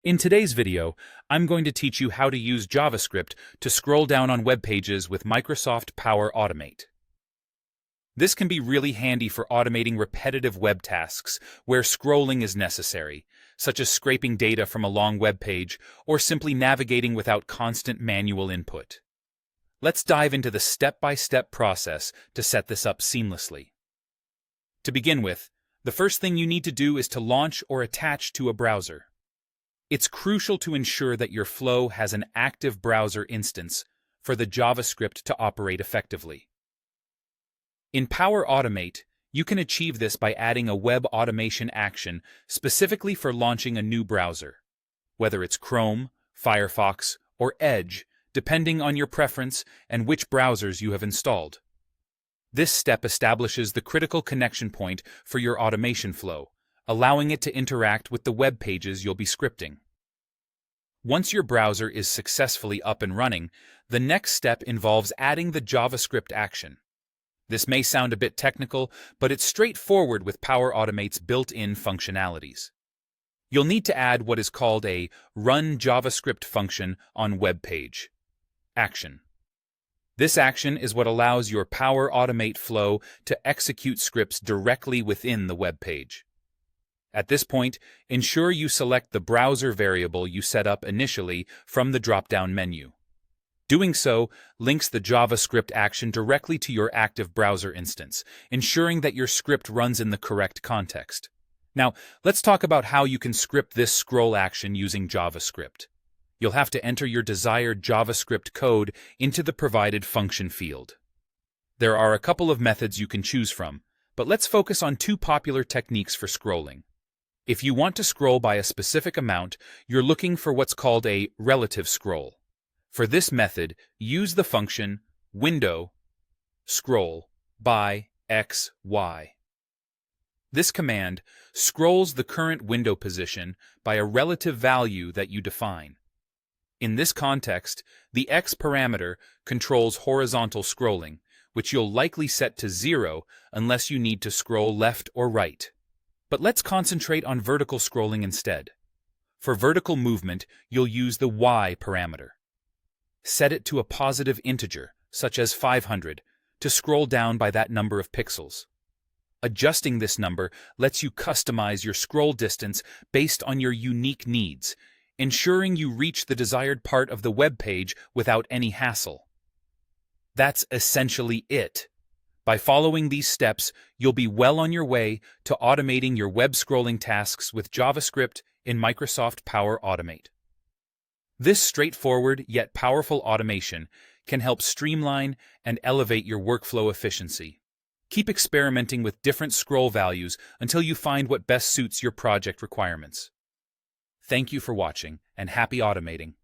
In today's video, I'm going to teach you how to use JavaScript to scroll down on web pages with Microsoft Power Automate. This can be really handy for automating repetitive web tasks where scrolling is necessary, such as scraping data from a long web page or simply navigating without constant manual input. Let's dive into the step-by-step process to set this up seamlessly. To begin with, the first thing you need to do is to launch or attach to a browser. It's crucial to ensure that your flow has an active browser instance for the JavaScript to operate effectively. In Power Automate, you can achieve this by adding a web automation action specifically for launching a new browser, whether it's Chrome, Firefox, or Edge, depending on your preference and which browsers you have installed. This step establishes the critical connection point for your automation flow, allowing it to interact with the web pages you'll be scripting. Once your browser is successfully up and running, the next step involves adding the JavaScript action. This may sound a bit technical, but it's straightforward with Power Automate's built-in functionalities. You'll need to add what is called a Run JavaScript function on web page action. This action is what allows your Power Automate flow to execute scripts directly within the web page. At this point, ensure you select the browser variable you set up initially from the drop-down menu. Doing so links the JavaScript action directly to your active browser instance, ensuring that your script runs in the correct context. Now, let's talk about how you can script this scroll action using JavaScript. You'll have to enter your desired JavaScript code into the provided function field. There are a couple of methods you can choose from, but let's focus on two popular techniques for scrolling. If you want to scroll by a specific amount, you're looking for what's called a relative scroll. For this method, use the function window scroll by x, y. This command scrolls the current window position by a relative value that you define. In this context, the x parameter controls horizontal scrolling, which you'll likely set to 0 unless you need to scroll left or right. But let's concentrate on vertical scrolling instead. For vertical movement, you'll use the y parameter. Set it to a positive integer, such as 500, to scroll down by that number of pixels. Adjusting this number lets you customize your scroll distance based on your unique needs, ensuring you reach the desired part of the web page without any hassle. That's essentially it. By following these steps, you'll be well on your way to automating your web scrolling tasks with JavaScript in Microsoft Power Automate. This straightforward yet powerful automation can help streamline and elevate your workflow efficiency. Keep experimenting with different scroll values until you find what best suits your project requirements. Thank you for watching, and happy automating.